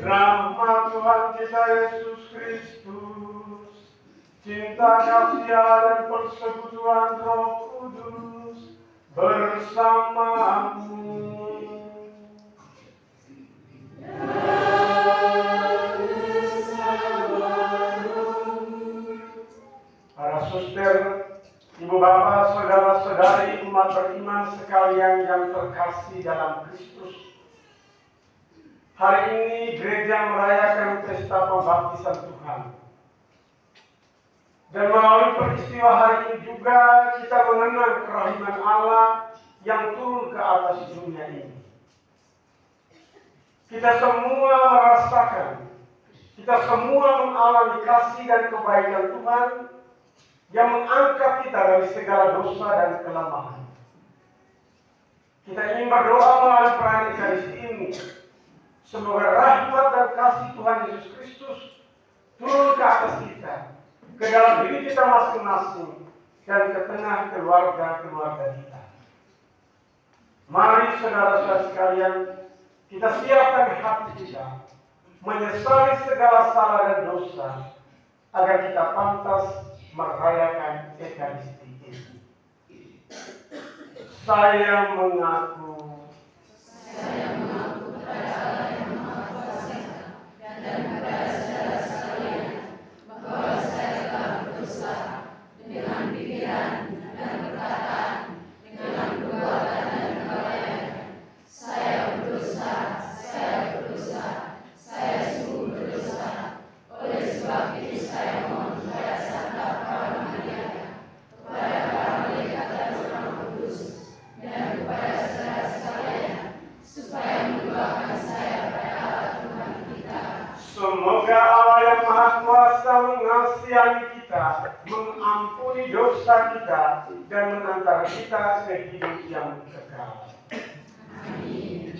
Rahmat Tuhan kita Yesus Kristus, cinta kasih dan persekutuan Roh Kudus bersamamu. Para suster, ibu bapak, saudara-saudari umat beriman sekalian yang terkasih dalam Kristus, hari ini gereja merayakan pesta pembaptisan Tuhan. Dan melalui peristiwa hari ini juga kita mengenang kerahiman Allah yang turun ke atas dunia ini. Kita semua merasakan, kita semua mengalami kasih dan kebaikan Tuhan yang mengangkat kita dari segala dosa dan kelemahan. Kita ingin berdoa melalui perayaan Ekaristi ini. Semoga rahmat dan kasih Tuhan Yesus Kristus turun ke atas kita, ke dalam diri kita masing-masing, dan ke tengah keluarga-keluarga kita. Mari saudara-saudara sekalian, kita siapkan hati kita, menyesali segala salah dan dosa, agar kita pantas merayakan Ekaristi ini. Saya mengaku kepada Allah yang Maha Kuasa dan kepada saudara sekalian bahwa saya telah berdosa dengan pikiran dan perkataan, dengan perbuatan dan kelalaian. Saya berdosa, saya sungguh berdosa. Oleh sebab itu saya mohon kepada Santa Kawan Maria, kepada para malaikat dan orang kudus, dan kepada saudara sekalian, supaya mendoakan saya pada Allah Tuhan kita. Semoga Allah yang Maha Kuasa mengasihani kita, mengampuni dosa kita, dan mengantar kita ke hidup yang kekal. Amin.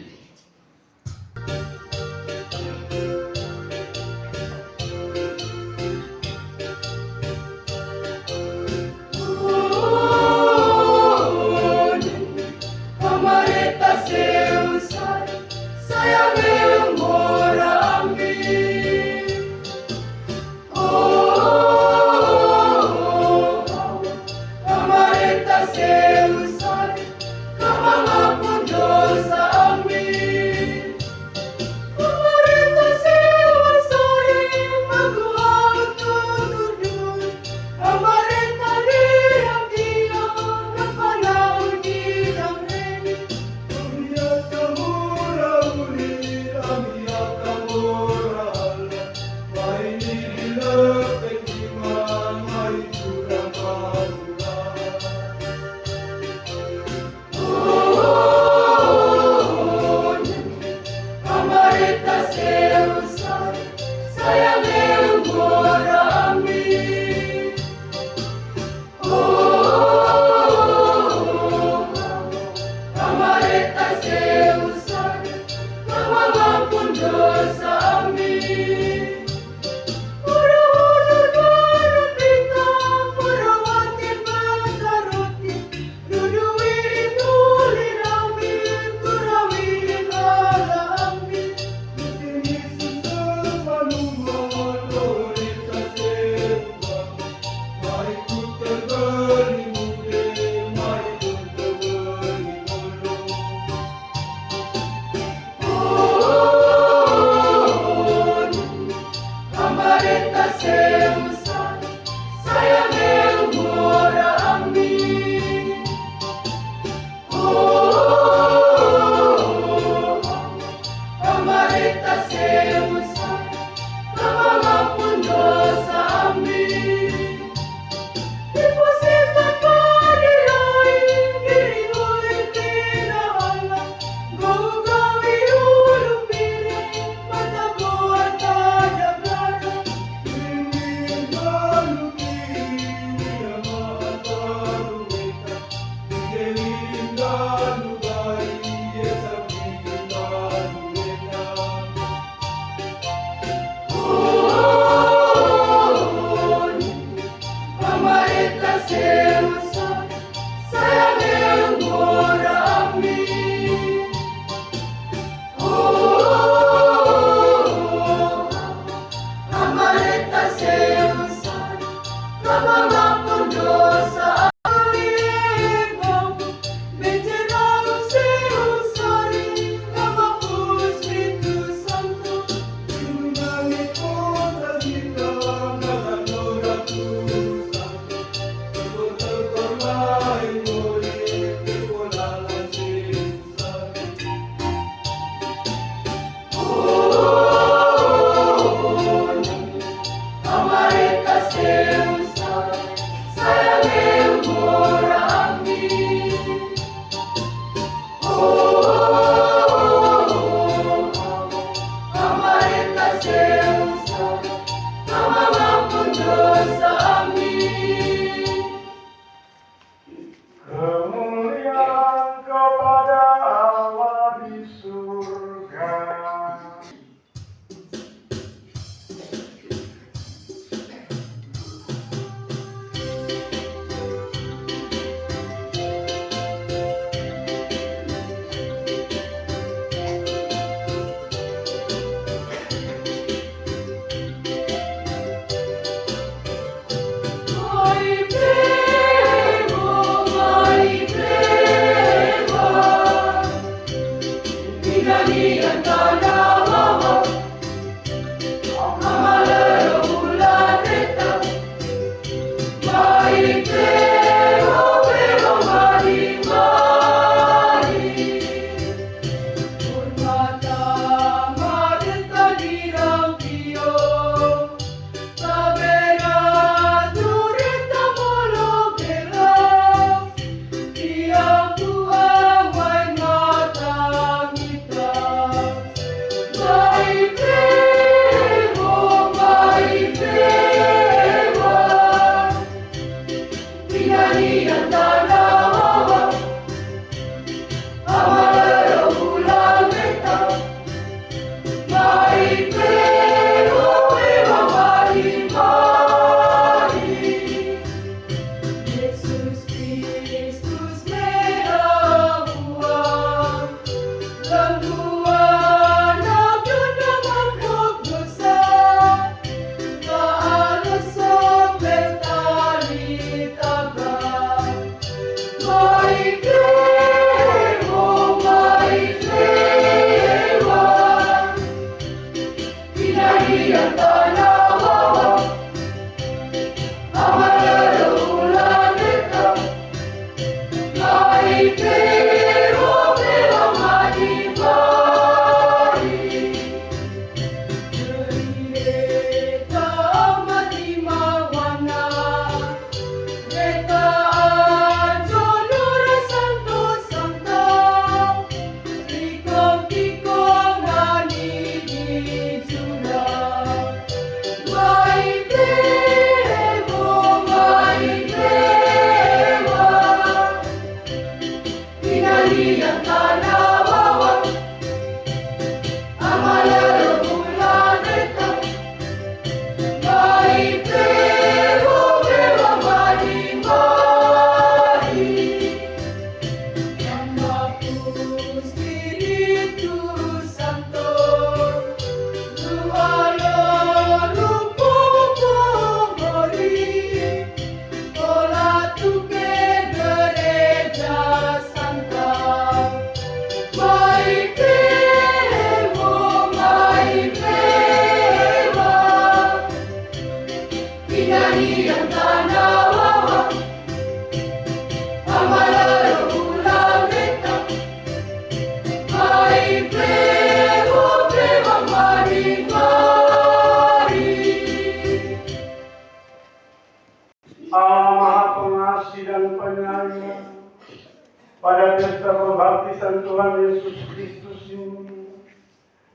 Tuhan Yesus Kristus ini,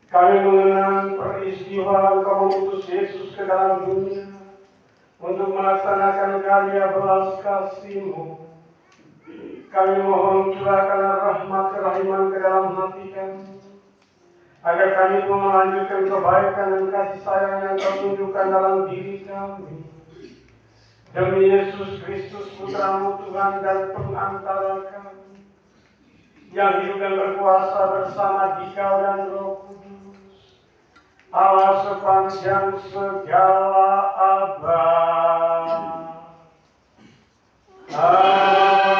kami mengenang peristiwa Engkau mengutus Yesus ke dalam dunia untuk melaksanakan karya belas kasih-Mu. Kami mohon curahkanlah rahmat kerahiman ke dalam hati kami, agar kami pun melanjutkan kebaikan dan kasih sayang yang Kau tunjukkan dalam diri kami. Demi Yesus Kristus Putra-Mu Tuhan dan pengantara kami, yang hidup dan berkuasa bersama Dikau dan Roh Kudus, Allah sepanjang segala abad. Amin.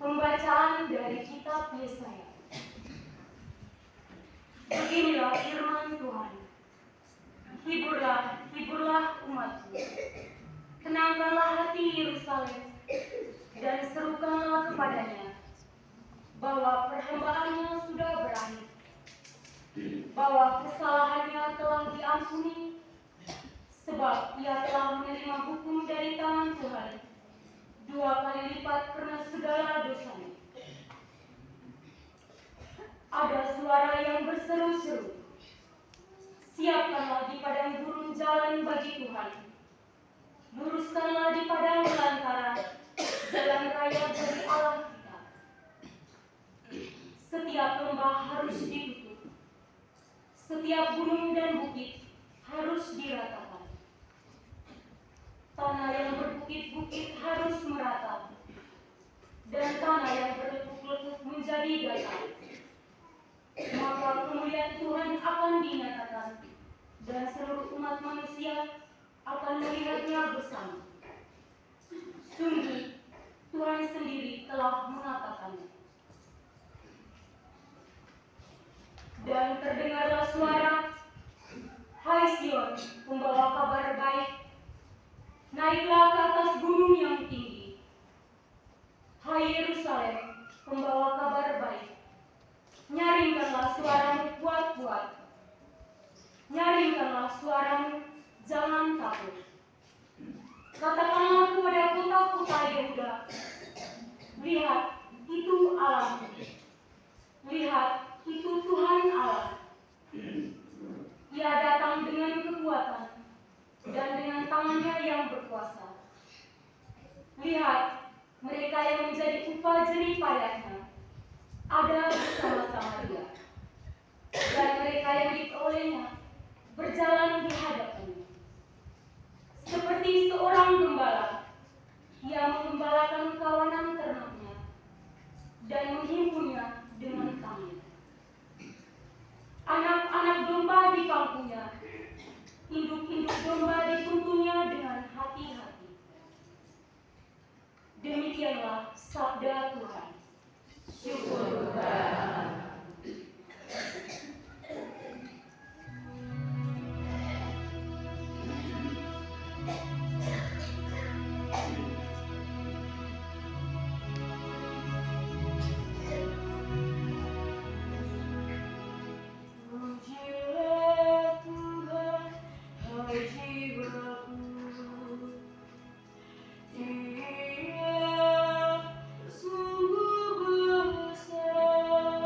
Pembacaan dari kitab Yesaya. Beginilah firman Tuhan. Hiburlah, hiburlah umatku. Tenangkanlah hati Yerusalem dan serukanlah kepadanya bahwa perhambaannya sudah berakhir, bahwa kesalahannya telah diampuni, sebab ia telah menerima hukum dari tangan Tuhan 2 kali lipat karena segala dosanya. Ada suara yang berseru-seru, siapkanlah di padang gurun jalan bagi Tuhan, luruskanlah di padang belantara jalan raya bagi Allah kita. Setiap lembah harus ditutup, setiap gunung dan bukit harus diratakan. Tanah yang berbukit-bukit harus merata, dan tanah yang berlekuk-lekuk menjadi datar. Maka kemuliaan Tuhan akan dinyatakan, dan seluruh umat manusia akan melihatnya bersama. Sungguh, Tuhan sendiri telah mengatakannya. Dan terdengarlah suara, hai Sion, pembawa kabar baik, naiklah ke atas gunung yang tinggi. Hai Yerusalem, pembawa kabar baik, nyaringkanlah suaramu kuat-kuat. Nyaringkanlah suaramu, jangan takut. Katakanlah kepada kota-kota Yehuda, lihat, itu Allahmu. Lihat, itu Tuhan Allah. Ia datang dengan kekuatan dan dengan tangannya yang berkuasa. Lihat, mereka yang menjadi upah jerih payahnya ada bersama-sama Dia, dan mereka yang diperolehnya berjalan di hadapannya. Seperti seorang gembala, ia menggembalakan kawanan ternaknya dan menghimpunnya dengan tangan. Anak-anak domba di kampungnya, induk-induk domba dituntunnya dengan hati-hati. Demikianlah sabda Tuhan. Syukur Tuhan. Dia sungguh besar.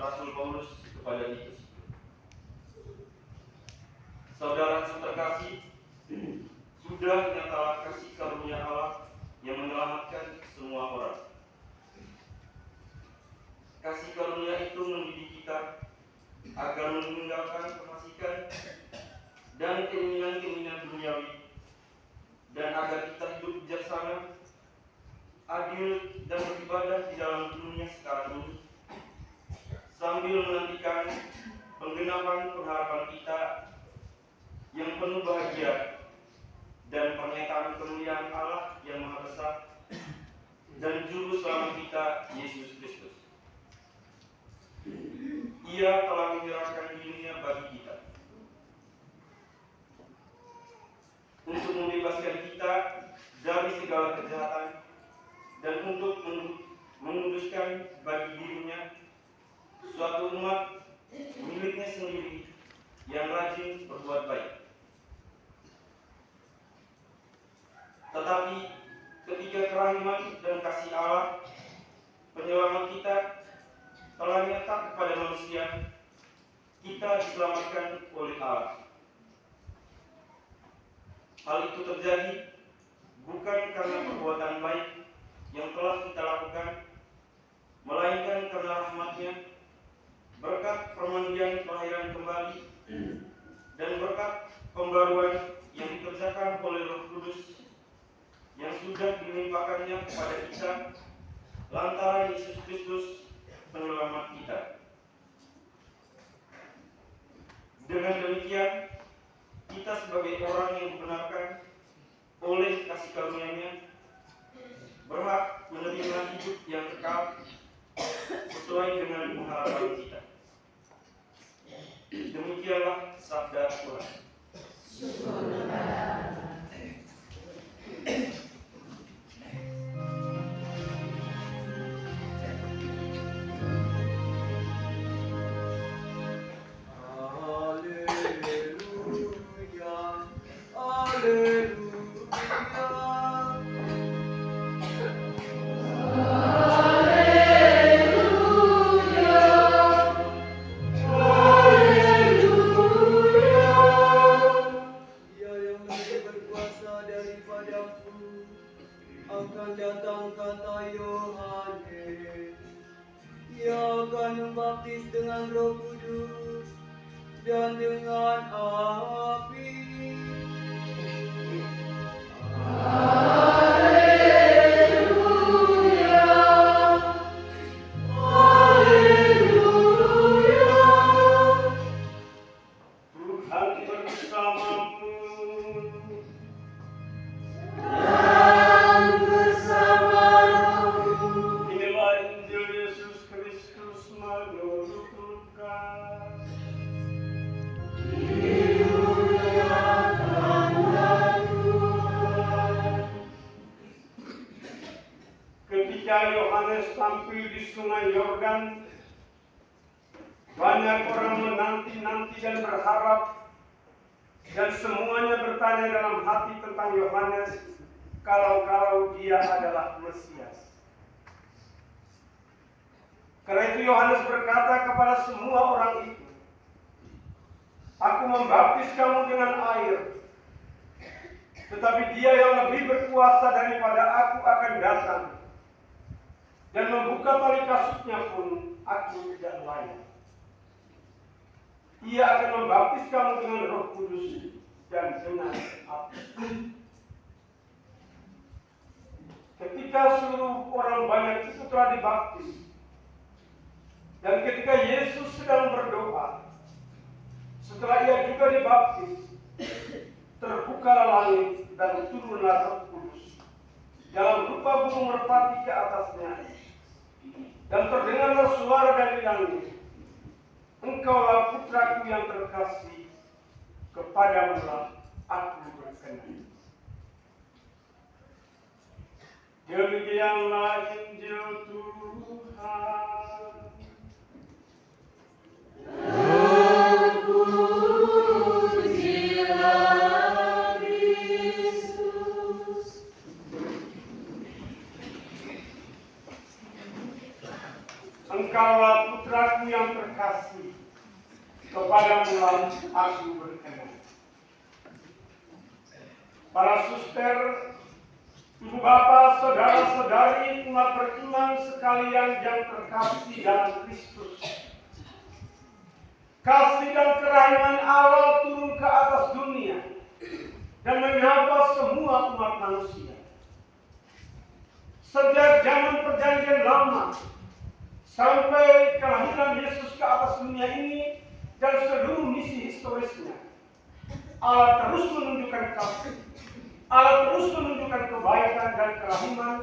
Rasul Paulus kepada Titus. Saudara terkasih, sudah nyatalah kasih karunia Allah yang menyelamatkan semua orang. Kasih karunia itu mendidik kita agar meninggalkan kefasikan dan keinginan-keinginan duniawi, dan agar kita hidup bijaksana, adil, dan beribadah di dalam dunia sekarang ini, sambil menantikan penggenapan pengharapan kita yang penuh bahagia dan pernyataan kemuliaan Allah yang Maha Besar dan Juru Selamat kita, Yesus Kristus. Ia telah menyerahkan dirinya bagi kita untuk membebaskan kita dari segala kejahatan dan untuk menguduskan bagi dirinya suatu umat miliknya sendiri yang rajin berbuat baik. Tetapi ketika kerahiman dan kasih Allah penyelamat kita telah nyata kepada manusia, kita diselamatkan oleh Allah. Hal itu terjadi bukan karena perbuatan baik yang telah kita lakukan, melainkan karena rahmat-Nya, berkat permandian kelahiran kembali, dan berkat pembaruan yang dikerjakan oleh Roh Kudus yang sudah dilimpahkannya kepada kita lantaran Yesus Kristus penyelamat kita. Dengan demikian, kita sebagai orang yang dibenarkan oleh kasih karunia-Nya berhak menerima hidup yang kekal sesuai dengan pengharapan kita. Demikianlah sabda Tuhan. Akan datang kata Yohanes, ia akan membaptis dengan Roh Kudus dan dengan api. Ketika Yohanes tampil di Sungai Yordan, banyak orang menanti-nanti dan berharap, dan semuanya bertanya dalam hati tentang Yohanes, kalau dia adalah Mesias. Karena itu Yohanes berkata kepada semua orang itu, "Aku membaptis kamu dengan air, tetapi Dia yang lebih berkuasa daripada aku akan datang, dan membuka tali kasutnya pun aku tidak layak. Ia akan membaptis kamu dengan Roh Kudus dan dengan api." Ketika seluruh orang banyak itu telah dibaptis, dan ketika Yesus sedang berdoa, setelah ia juga dibaptis, terbukalah langit dan turunlah Roh Kudus dalam rupa burung merpati ke atasnya. Dan terdengarlah suara dari langit, "Engkaulah putraku yang terkasih, kepadamulah aku berkenan." Demikianlah Injil Tuhan. Terpujilah Kristus. Engkau Engkaulah putraku yang terkasih, kepadamu aku berkenan. Para suster, ibu bapak, saudara-saudari, umat beriman sekalian yang terkasih dalam Kristus. Kasih dan kerahiman Allah turun ke atas dunia dan menyapa semua umat manusia. Sejak zaman perjanjian lama sampai kelahiran Yesus ke atas dunia ini dan seluruh misi historisnya, Allah terus menunjukkan kasih. Allah terus menunjukkan kebaikan dan kerahiman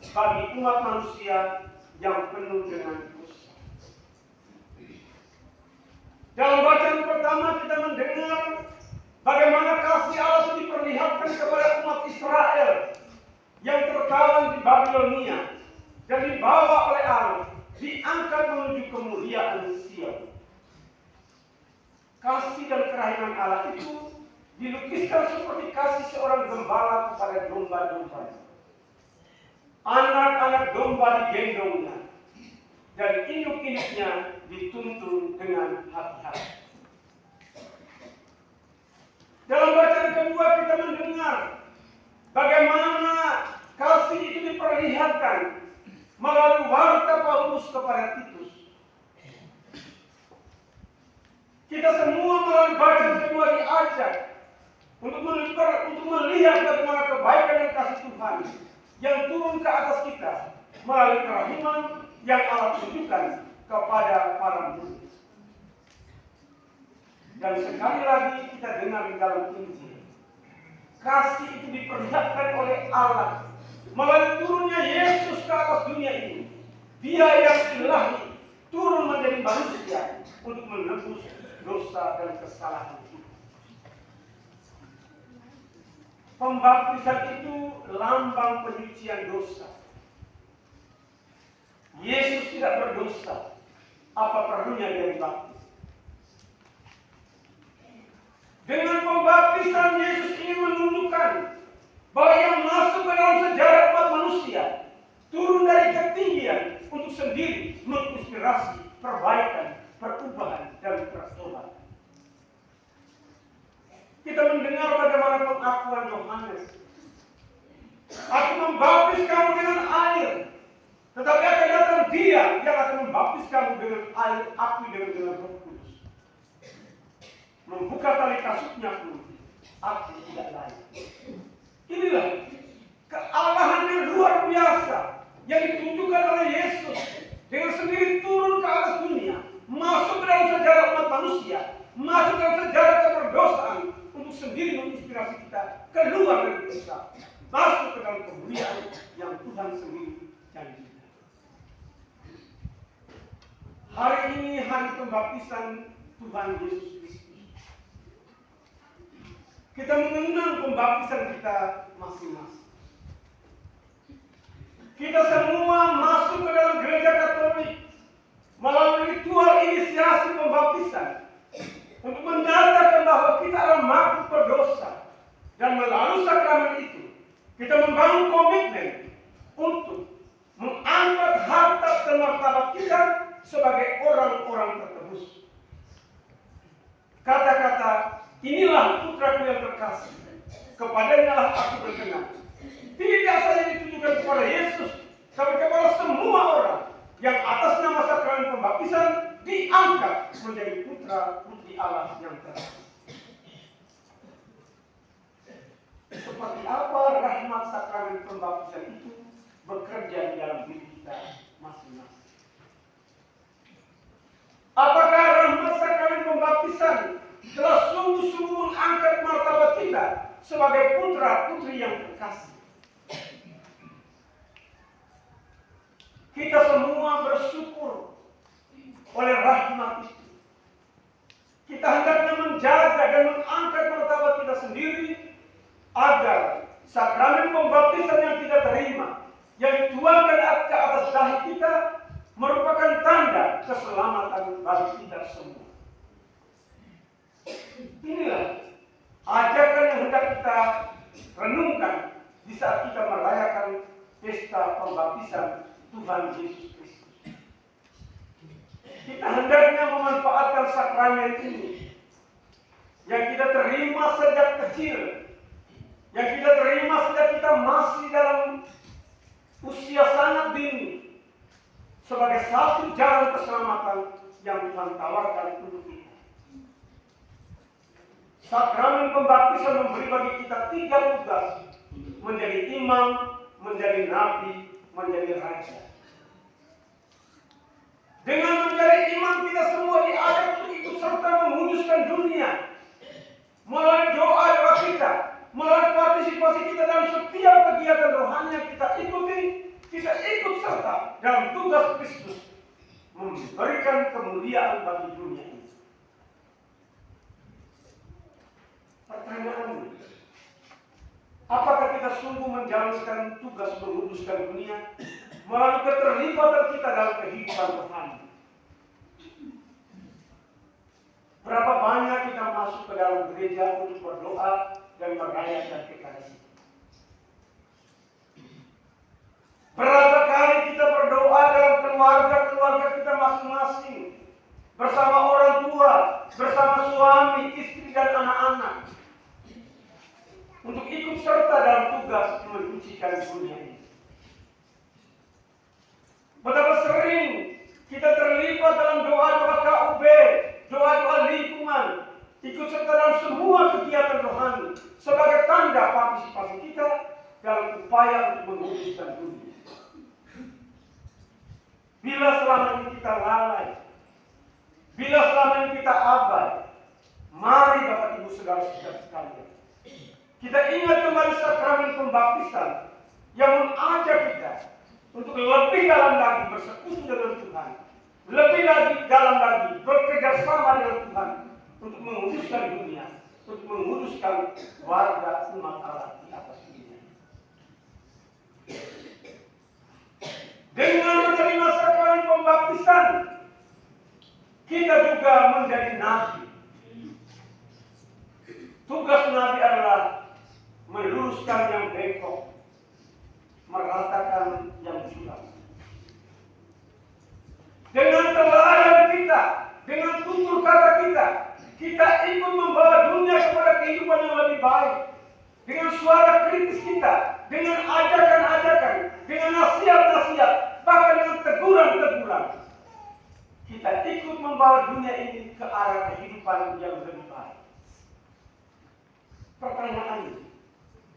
bagi umat manusia yang penuh dengan dosa. Dalam bacaan pertama kita mendengar bagaimana kasih Allah itu diperlihatkan kepada umat Israel yang tertawan di Babilonia dan dibawa oleh Allah, diangkat menuju kemuliaan Sion. Kasih dan kerahiman Allah itu dilukiskan seperti kasih seorang gembala kepada domba-domba. Anak-anak domba digendongnya dan induk-induknya dituntun dengan hati-hati. Dalam bacaan kedua kita mendengar bagaimana kasih itu diperlihatkan melalui warta Paulus kepada Titus. Kita semua melalui bacaan kedua diajak untuk melihat bagaimana kebaikan dan kasih Tuhan yang turun ke atas kita melalui kerahiman yang Allah tunjukkan kepada para murid. Dan sekali lagi kita dengar di dalam Injil, kasih itu diperlihatkan oleh Allah melalui turunnya Yesus ke atas dunia ini. Dia yang ilahi turun menjadi manusia untuk menebus dosa dan kesalahan kita. Pembaptisan itu lambang penyucian dosa. Yesus tidak berdosa, apa perlunya dia dibaptis? Dengan pembaptisan Yesus ini menunjukkan bahwa yang masuk ke dalam sejarah umat manusia turun dari ketinggian untuk sendiri menginspirasi perbaikan, perubahan, dan pertobatan. Kita mendengar bagaimana pengakuan Yohanes. Aku membaptis kamu dengan air, tetapi akan datang Dia yang akan membaptis kamu dengan air, api, dengan Roh Kudus. Membuka tali kasutnya pun aku tidak layak. Inilah kealahan yang luar biasa yang ditunjukkan oleh Yesus dengan sendiri turun ke atas dunia, masuk ke dalam sejarah umat manusia, masuk dalam sejarah keberdosaan untuk sendiri menginspirasi kita keluar dari dosa, masuk ke dalam kemuliaan yang Tuhan sendiri janjikan. Hari ini hari pembaptisan Tuhan Yesus Kristus. Kita mengenang pembaptisan kita masing-masing. Kita semua masuk ke dalam gereja Katolik melalui ritual inisiasi pembaptisan untuk menyatakan bahwa kita adalah makhluk berdosa, dan melalui sakramen itu kita membangun komitmen untuk mengangkat harta dan martabat kita sebagai orang-orang tertebus. Kata-kata inilah putraku yang terkasih, kepadanya lah aku berkenan, tidak saja ditujukan kepada Yesus, tapi kepada semua orang yang atas nama sakramen pembaptisan diangkat menjadi putra-putri Allah yang terkasih. Seperti apa rahmat sakramen pembaptisan itu bekerja di dalam diri kita masing-masing? Apakah rahmat sakramen pembaptisan telah sungguh-sungguh mengangkat martabat kita sebagai putra-putri yang terkasih? Kita semua bersyukur oleh rahmat itu. Kita hendaknya menjaga dan mengangkat martabat kita sendiri agar sakramen pembaptisan yang kita terima, yang dituangkan ke atas dahi kita, merupakan tanda keselamatan bagi kita semua. Inilah ajakan yang hendak kita renungkan di saat kita merayakan pesta pembaptisan Tuhan Yesus Kristus. kita hendaknya memanfaatkan sakramen ini yang kita terima sejak kecil, yang kita terima sejak kita masih dalam usia sangat dini, sebagai satu jalan keselamatan yang Tuhan tawarkan untuk kita. Sakramen pembaptisan memberi bagi kita 3 tugas: menjadi imam, menjadi nabi, menjadi raja. Dengan menjadi imam, kita semua diajak untuk ikut serta menguduskan dunia melalui doa-doa kita, melalui partisipasi kita dalam setiap kegiatan rohani yang kita ikuti. Kita ikut serta dalam tugas Kristus memberikan kemuliaan bagi dunia ini. Pertanyaannya, apakah kita sungguh menjalankan tugas menguduskan dunia melalui keterlibatan kita dalam kehidupan rohani? Berapa banyak kita masuk ke dalam gereja untuk berdoa dan merayakan PKS? Berapa kali kita berdoa dalam keluarga kita masing-masing, bersama orang tua, bersama suami, istri, dan anak-anak, untuk ikut serta dalam tugas menyucikan dunia ini. Betapa sering kita terlibat dalam doa-doa KUB, doa-doa lingkungan, ikut serta dalam semua kegiatan rohani sebagai tanda partisipasi kita dalam upaya untuk menguduskan dunia. Bila selama ini kita lalai, bila selama ini kita abai, mari Bapak Ibu saudara-saudara sekalian, kita ingat kembali sakramen pembaptisan yang mengajak kita untuk lebih dalam lagi bersekutu dengan Tuhan, lebih lagi dalam lagi bekerja sama dengan Tuhan untuk menguduskan dunia, untuk menguduskan warga umat Allah di atas dunia. Dengan menerima sakramen pembaptisan, kita juga menjadi nabi. Tugas nabi adalah meluruskan yang bengkok, meratakan yang suram. Dengan teladan kita, dengan tutur kata kita, kita ikut membawa dunia kepada kehidupan yang lebih baik. Dengan suara kritis kita, dengan ajakan-ajakan, dengan nasihat-nasihat, bahkan dengan teguran-teguran, kita ikut membawa dunia ini ke arah kehidupan yang lebih baik. Pertanyaannya,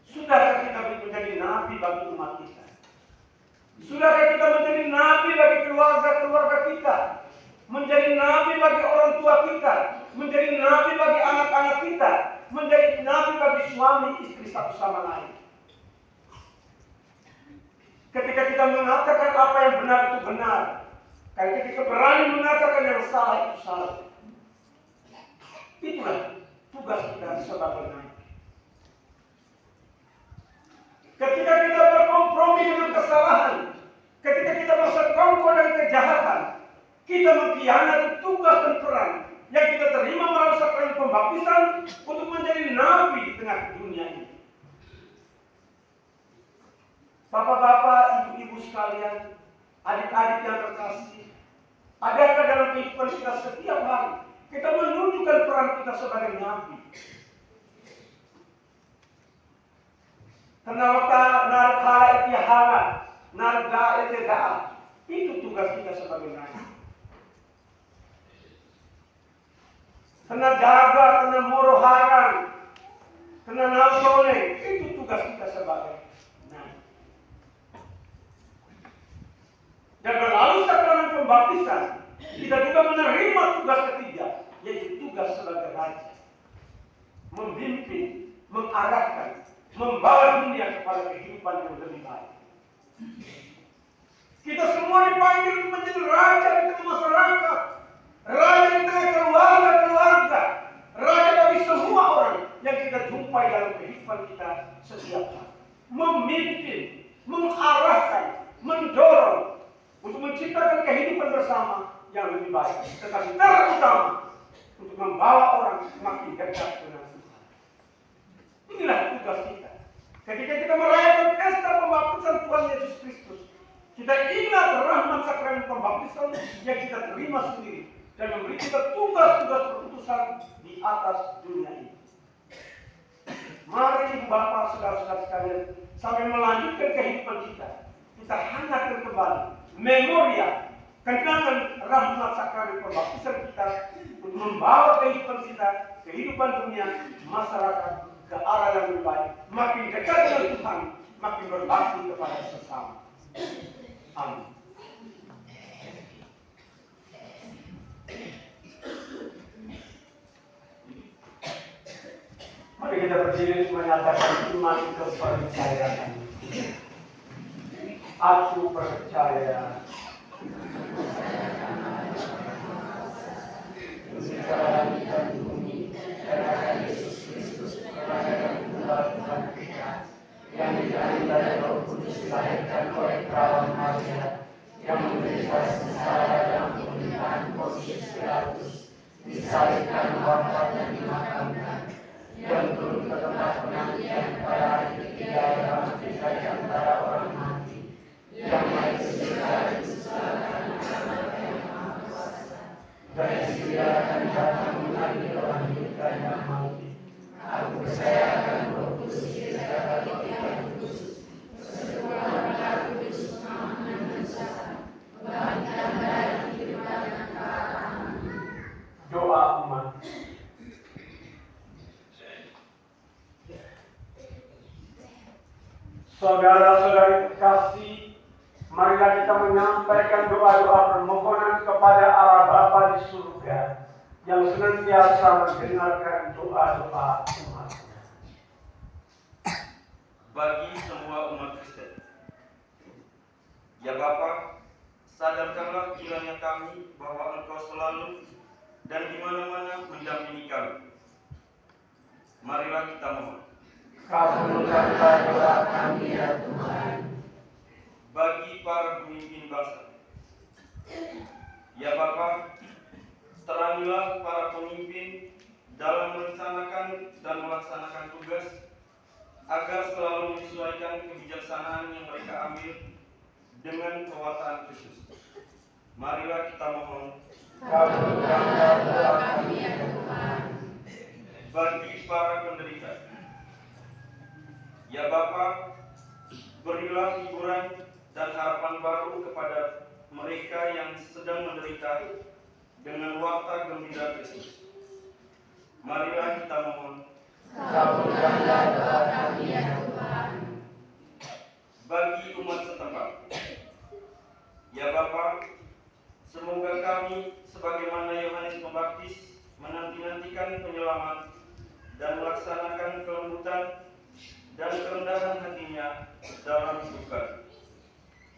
sudahkah kita menjadi nabi bagi umat kita? Sudahkah kita menjadi nabi bagi keluarga-keluarga kita? Menjadi nabi bagi orang tua kita? Menjadi nabi bagi anak-anak kita? Menjadi nabi bagi suami istri satu sama lain? Ketika kita mengatakan apa yang benar itu benar, ketika kita berani mengatakan yang salah itu salah, itulah tugas kita sebagai nabi. Ketika kita berkompromi dengan kesalahan, ketika kita bersekongkol dengan kejahatan, kita mengkhianati tugas dan peran yang kita terima melalui sakramen pembaptisan untuk menjadi nabi di tengah dunia ini. Bapak-bapak, ibu-ibu sekalian, adik-adik yang terkasih, adakah dalam kehidupan kita setiap hari kita menunjukkan peran kita sebagai nabi? Kenapa narkala itihara, narga itidaa, itu tugas kita sebagai nabi. Kena jaga, kena moroharan, kena nasoleng, itu tugas kita sebagai nabi. Dan melalui sakramen pembaptisan, kita juga menerima tugas ketiga, yaitu tugas sebagai raja. Memimpin, mengarahkan, membawa dunia kepada kehidupan yang lebih baik. Kita semua dipanggil untuk menjadi raja di tengah masyarakat, raja di tengah keluarga-keluarga, raja bagi semua orang yang kita jumpai dalam kehidupan kita setiap hari. Memimpin, mengarahkan, mendorong untuk menciptakan kehidupan bersama yang lebih baik. Tetapi terutama untuk membawa orang makin dekat dengan Tuhan. Inilah tugas kita. Ketika kita merayakan pesta pembaptisan Tuhan Yesus Kristus, Kita ingat rahmat sakramen pembaptisan yang kita terima sendiri dan memberi kita tugas-tugas perutusan di atas dunia ini. Mari Bapak, saudara-saudara sekalian, sampai melanjutkan kehidupan kita hangatkan kembali memoria kenangan rahmat sakramen pembaptisan kita untuk membawa kehidupan kita, kehidupan dunia, masyarakat ke arah yang lebih baik, makin dekat dengan Tuhan, makin berbakti kepada sesama. Amin. Mari kita berdiri menyatakan iman kepercayaan. Aku percaya dan bumi dan Yesus Kristus Tuhan kita yang dikandung dari Roh Kudus dilahirkan oleh perawan Maria yang menderita sengsara dalam pemerintahan Pontius Pilatus, disalibkan, wafat dan dimakamkan, yang turun ke tempat penantian pada hari ketiga dalam bangkit antara orang mati, yang naik ke surga disusahkan bersama Yang Maha Kuasa, dan dia akan datang mengambil orang hidup dan yang mati. Aku percaya akan Roh Kudus, Gereja Katolik yang kudus, persekutuan darah kudus, pengampunan dosa, kebangkitan dari kehidupan yang kekal. Doa umat. Saudara-saudari terkasih, marilah kita menyampaikan doa-doa permohonan kepada Allah Bapa di surga yang senantiasa mendengarkan doa-doa umatnya. Bagi semua umat Kristen, ya Bapa, sadarkanlah kiranya kami bahwa Engkau selalu dan di mana-mana mendampingi kami. Marilah kita mohon. Kabulkanlah doa kami ya Tuhan. Bagi para pemimpin bangsa, ya Bapa, terangilah para pemimpin dalam merencanakan dan melaksanakan tugas agar selalu menyesuaikan kebijaksanaan yang mereka ambil dengan kekuasaan Kristus. Marilah kita mohon. Kabulkanlah doa kami ya Tuhan. Bagi para penderita, ya Bapa, berilah hiburan dan harapan baru kepada mereka yang sedang menderita dengan warta gembira Kristus. Marilah kita mohon. Kabulkanlah doa kami ya Tuhan. Bagi umat setempat, ya Bapa, semoga kami sebagaimana Yohanes Pembaptis menanti-nantikan penyelamat dan melaksanakan kelembutan dan kerendahan hatinya dalam duka.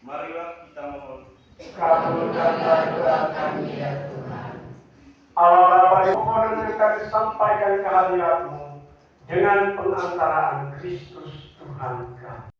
Marilah kita mohon. Kabulkanlah doa kami ya Tuhan. Allah Bapa, permohonan yang kami sampaikan ke hadirat-Mu dengan pengantaraan Kristus Tuhan kami.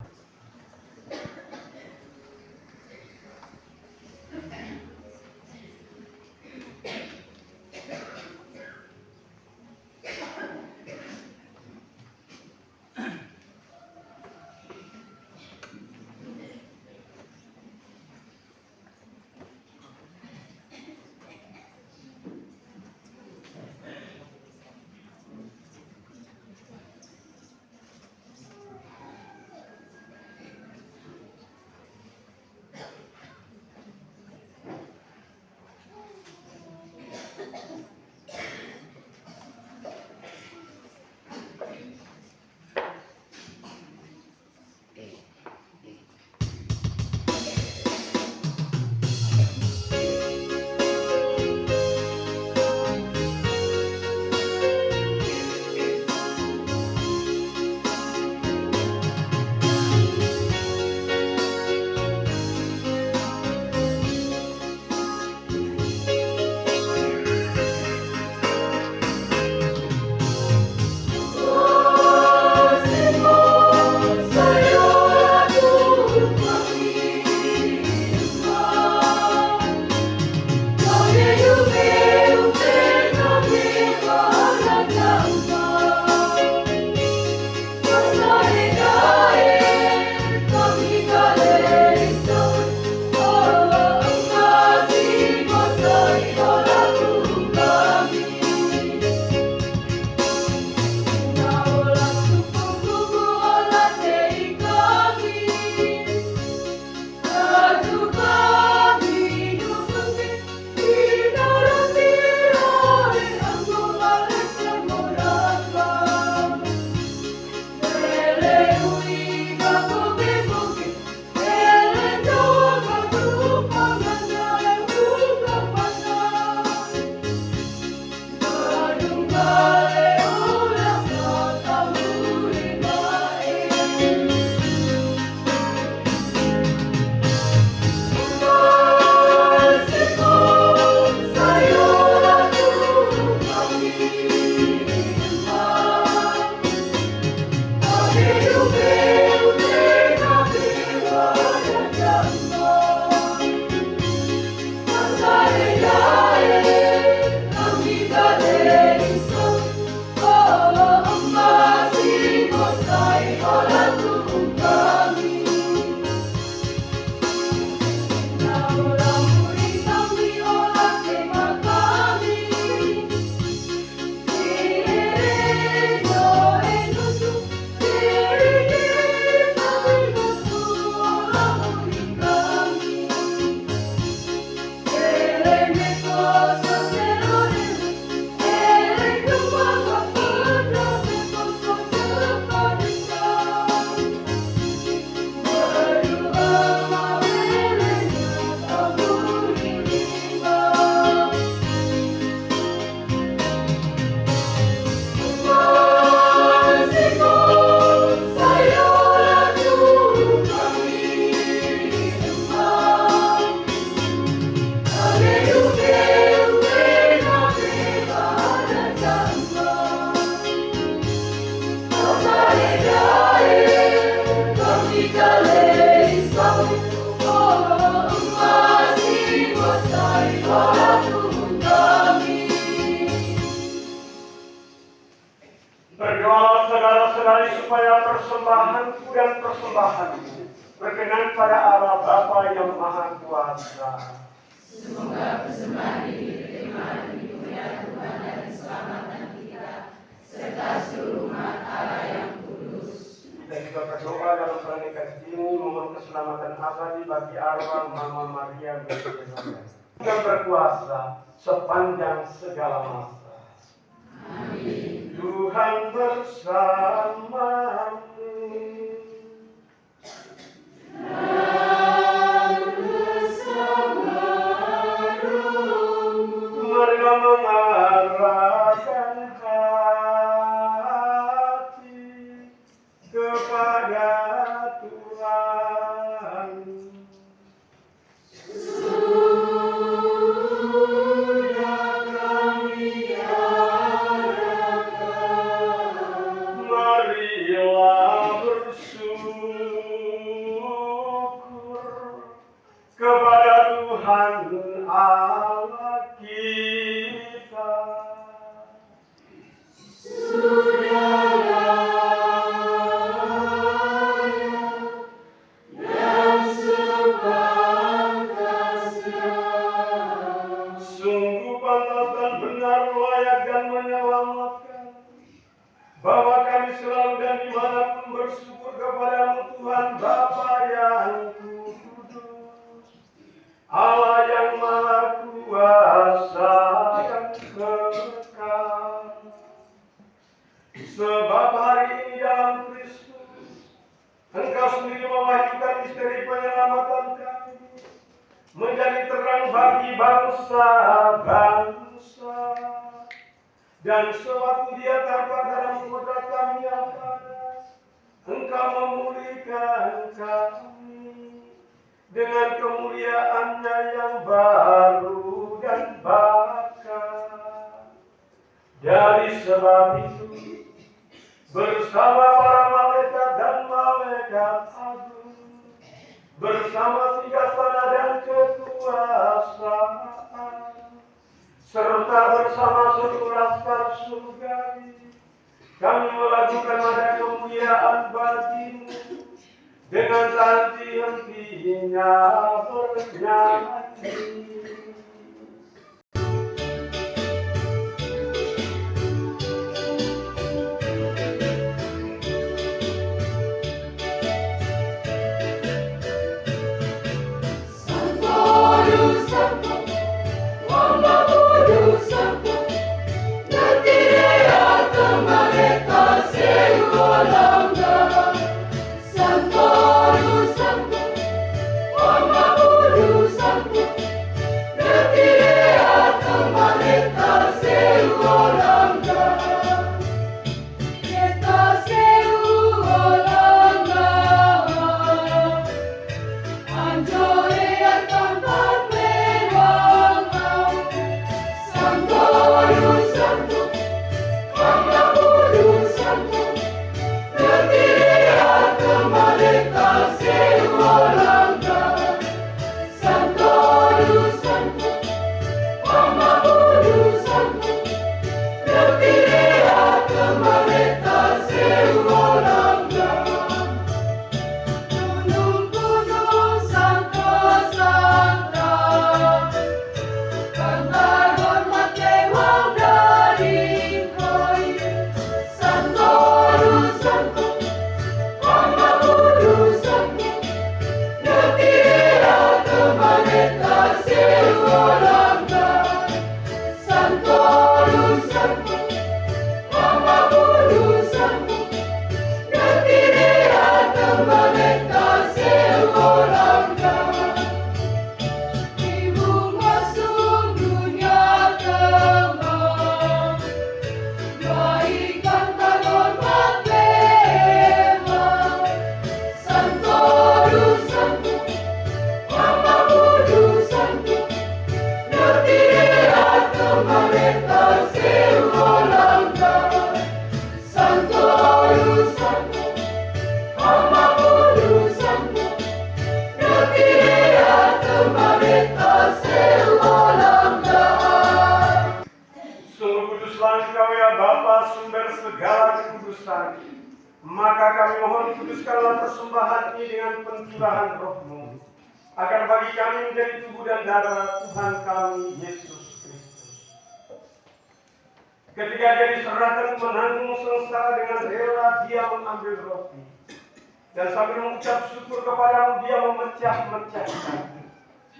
sekali supaya persembahanku dan persembahanmu berkenan pada Allah Bapa yang Maha Kuasa. Semoga persembahan ini diterima demi kemuliaan Tuhan dan keselamatan kita, serta seluruh umat Allah yang kudus. Kita juga berdoa dalam pernikahan ini memohon keselamatan abadi bagi arwah Mama Maria yang berkuasa sepanjang segala masa. Amin. Tuhan bersamamu. Marilah mengarahkan hati kepada Tuhan. Sudah kami harapkan, marilah bersyukur kepada Tuhan Allah kita. Sungguh pantas dan benar, layak dan menyelamatkan, bahwa kami selalu dan dimanapun bersyukur kepadamu Tuhan Bapa yang kudus, Allah yang Maha Kuasa dan kekal. Sebab hari ini dalam Kristus Engkau sendiri mewujudkan misteri penyelamatan kami, menjadi terang bagi bangsa-bangsa. Dan sewaktu Dia tampak dalam kudrat kami yang panas, Engkau memulihkan kami dengan kemuliaan-Nya yang baru dan bakal. Dari sebab itu, bersama para malaikat dan malaikat agung, bersama singgasana dan kekuasaan, serta bersama seluruh laskar surgawi, kami melakukan nada kemuliaan bagimu dengan henti-hentinya bernyanyi. Maka kami mohon kuduskanlah persembahan ini dengan pencurahan Roh-Mu, agar bagi kami menjadi tubuh dan darah Tuhan kami Yesus Kristus. Ketika Dia diserahkan menanggung sengsara dengan rela, Dia mengambil roti, dan sambil mengucap syukur kepadamu, Dia memecah-mecahkan,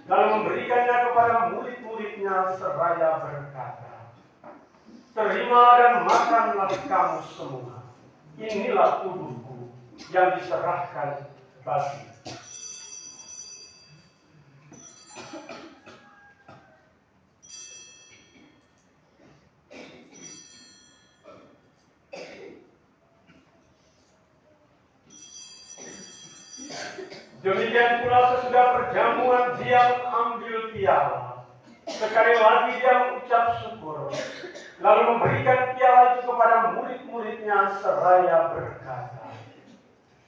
lalu memberikannya kepada murid-muridnya seraya berkata, "Terima dan makanlah kamu semua. Inilah tubuhku yang diserahkan bagi." Demikian pula sesudah perjamuan Dia mengambil piala. Sekali lagi Dia mengucap syukur, lalu memberikan piala itu kepada murid-muridnya seraya berkata,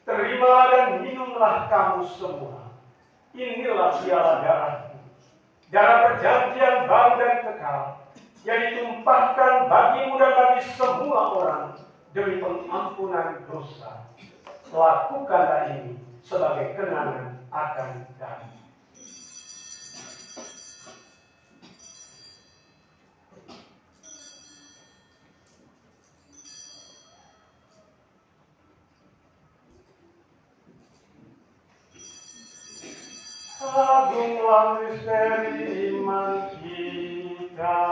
"Terima dan minumlah kamu semua. Inilah piala darahku, darah perjanjian baru dan kekal, yang ditumpahkan bagimu dan bagi semua orang demi pengampunan dosa. Lakukanlah ini sebagai kenangan akan kami." Agunglah misteri iman kita,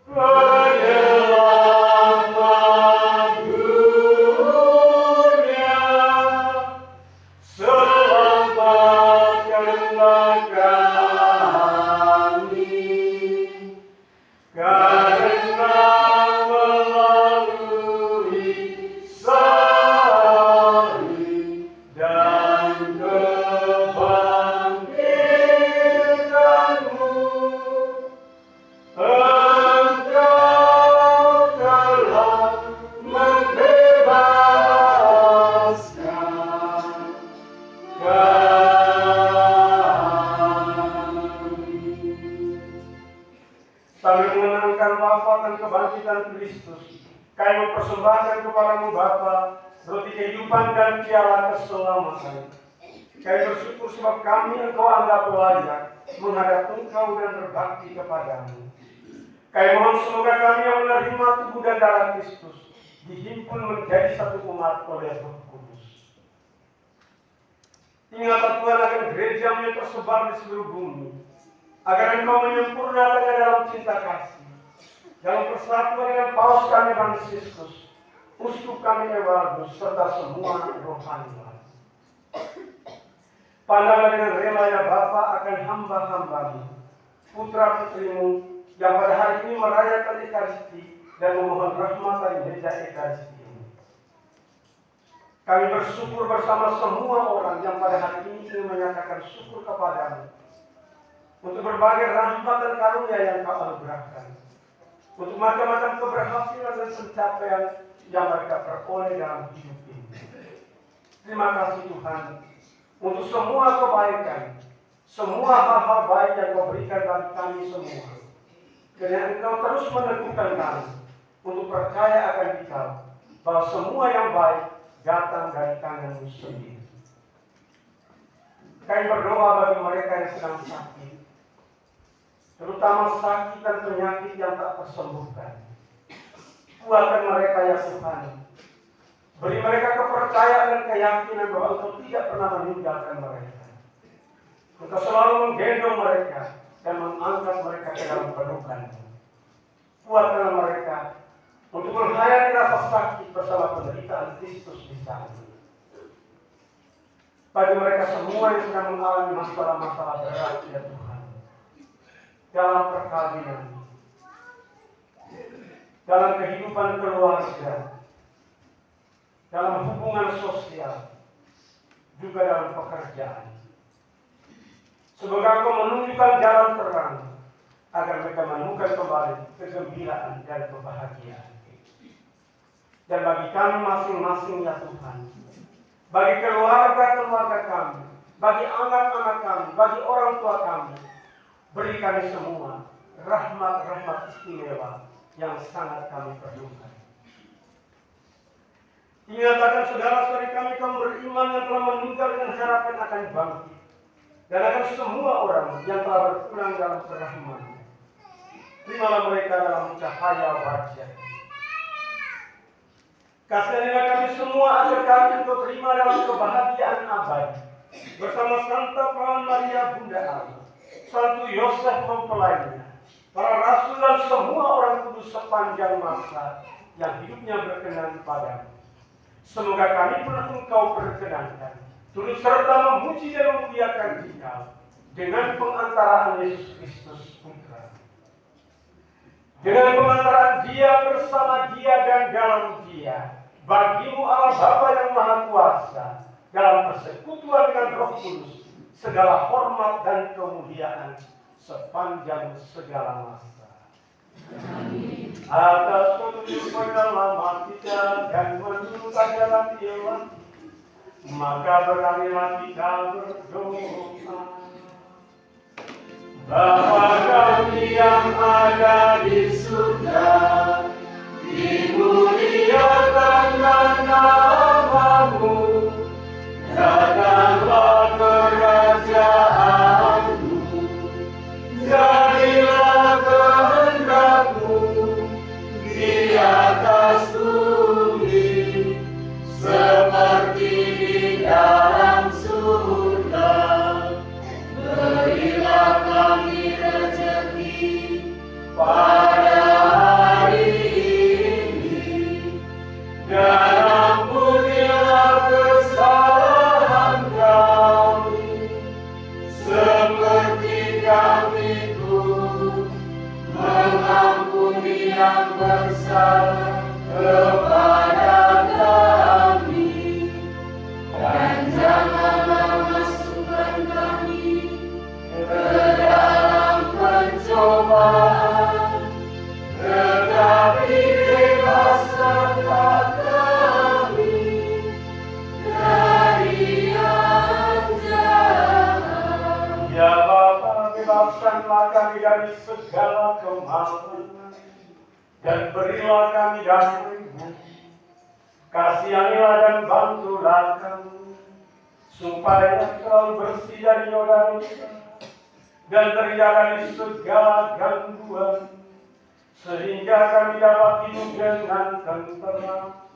penyelamat dunia, selamatkanlah kami, karena melalui salib dan kebangkitanmu, Engkau telah membebaskan kami. Sambil mengenangkan wafat dan kebangkitan Kristus, kami mempersembahkan kepadamu Bapa roti kehidupan dan piala keselamatan. Kami bersyukur sebab kami Engkau anggap layak menghadap Engkau dan berbakti kepadamu. Kami mohon semoga kami yang menerima tubuh dan darah Kristus dihimpun menjadi satu umat oleh Roh Kudus. Ingatlah Tuhan akan gereja-Mu yang tersebar di seluruh bumi, agar Engkau menyempurnakannya dalam cinta kasih, dalam persatuan dengan Paus kami Fransiskus, uskup kami Ewaldus, serta semua rohaniwan. Pandanglah dengan rela ya Bapa akan hamba-hamba-Mu, putra-putrimu yang pada hari ini merayakan Ekaristi dan memohon rahmat dari meja Ekaristi ini. Kami bersyukur bersama semua orang yang pada hari ini ingin menyatakan syukur kepadamu untuk berbagai rahmat dan karunia yang Kau anugerahkan, untuk macam-macam keberhasilan dan pencapaian yang mereka peroleh dalam hidup ini. Terima kasih Tuhan untuk semua kebaikan, semua hal-hal baik yang Kau berikan bagi kami semua. Karena Engkau terus meneguhkan kami untuk percaya akan Dikau, bahwa semua yang baik datang dari tangan-Mu sendiri. Kami berdoa bagi mereka yang sedang sakit, terutama sakit dan penyakit yang tak tersembuhkan. Kuatkan mereka ya Tuhan. Beri mereka kepercayaan dan keyakinan bahwa Engkau tidak pernah meninggalkan mereka. Engkau selalu menggendong mereka dan mengangkat mereka ke dalam pelukan-Mu. Kuatkan mereka untuk menghayati rasa sakit bersama penderitaan Kristus di sana. Bagi mereka semua yang sedang mengalami masalah-masalah berat ya Tuhan, dalam perkawinan, dalam kehidupan keluarga, dalam hubungan sosial, juga dalam pekerjaan. Semoga Engkau menunjukkan jalan terang agar mereka menemukan kembali kegembiraan dan kebahagiaan. Dan bagi kami masing-masing ya Tuhan, bagi keluarga-keluarga kami, bagi anak-anak kami, bagi orang tua kami, beri kami semua rahmat-rahmat istimewa yang sangat kami perlukan. Dinyatakan saudara-saudari kami kaum beriman yang telah meninggal dengan harapan akan bangkit, dan akan semua orang yang telah berpulang dalam kerahman. Terimalah mereka dalam cahaya wajah. Kasihanilah kami semua agar kami untuk terima dalam kebahagiaan abadi bersama Santa Perawan Maria Bunda Allah, Santo Yosef mempelainya, para rasul dan semua orang kudus sepanjang masa yang hidupnya berkenan padamu. Semoga kami pun Engkau perkenankan turut serta memuji dan memuliakan Dia dengan pengantaraan Yesus Kristus Putra. Dengan pengantaraan Dia, bersama Dia, dan dalam Dia, bagimu Allah Bapa yang Maha Kuasa, dalam persekutuan dengan Roh Kudus, segala hormat dan kemuliaan sepanjang segala masa. Amin. Atas petunjuk pendalaman kita dan menurut ajaran Ilahi, maka beranilah kita berdoa. Bapa kami yang ada di surga, dimuliakan namamu, datanglah kerajaanmu, jadilah kehendakmu di atas bumi seperti di dalam surga. Berilah kami rezeki pada hari ini, dan ampunilah kesalahan kami seperti kami pun mengampuni yang bersalah kepada kami, dan janganlah masukkan kami ke dalam pencobaan, tetapi bebaskanlah kami dari yang jahat. Ya Bapa, bebaskanlah kami dari segala kemalaman, dan berilah kami damai-Mu. Kasihanilah dan bantulah kami, supaya selalu bersih dari noda dosa dan terjaga dari segala gangguan, sehingga kami dapat hidup dengan tenteram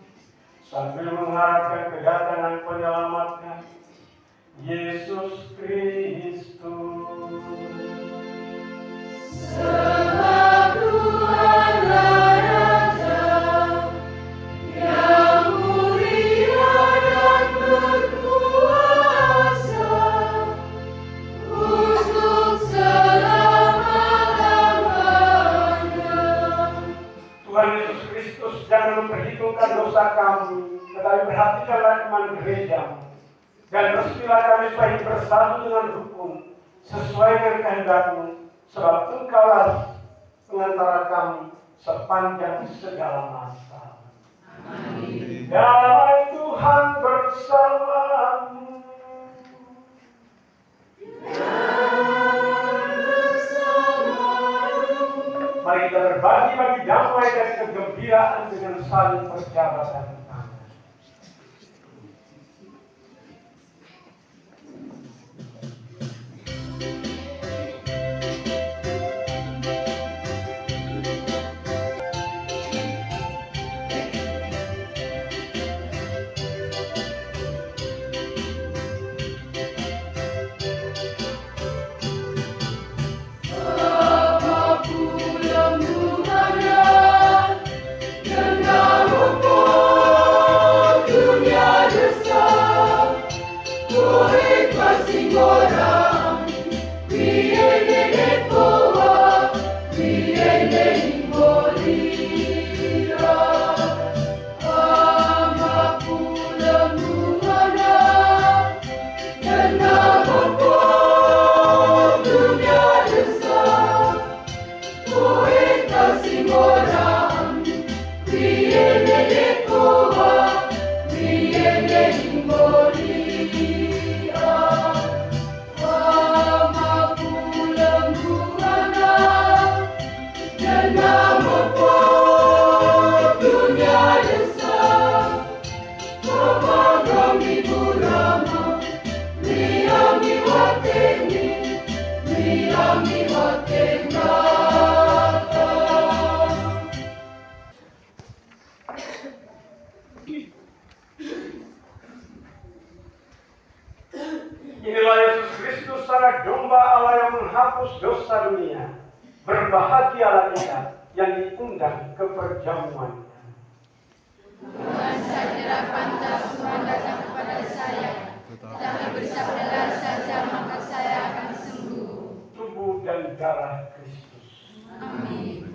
sambil mengharapkan kedatangan penyelamat kami, Yesus Kristus. Sebab Tuhanlah Raja yang mulia dan berkuasa untuk selama-lamanya. Tuhan Yesus Kristus, jangan memperhitungkan dosa kami, tetapi perhatikanlah iman gereja-Mu, dan resmilah kami supaya bersatu dengan hukum sesuai dengan kehendak-Mu, sebab Engkaulah pengantara kami sepanjang segala masa. Amin. Damai Tuhan bersamamu. Mari kita berbagi damai dan kegembiraan dengan saling perjabatan tangan. berbahagialah kita yang diundang ke perjamuan. Tuhan, saya kira pantas Tuhan datang kepada saya, tetapi bersabdalah saja maka saya akan sembuh. Tubuh dan darah Kristus. Amin.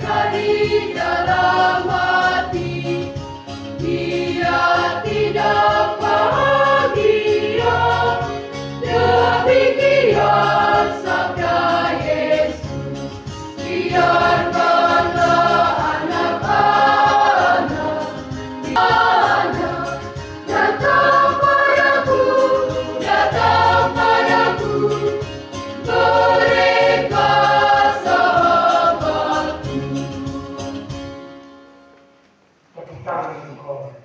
dari dalam hati, dia tidak bahagia. Demikian sabda Yesus, biarkanlah anak-anak datang padaku, mereka sahabatku. Tepuk tangan engkau.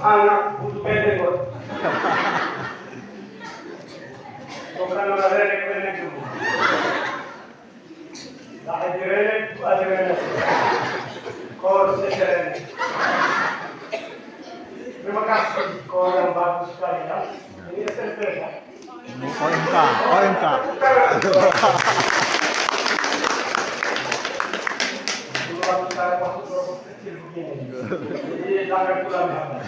Anak butuh pendek kok. Bukan orang redek dulu. Tak ada redek. Kau sejarah. Terima kasih kau yang bagus sekali ya. Ini SMP ya. OMK. Dulu waktu saya masuk kelompok kecil begini. Jadi jangan pulang ya.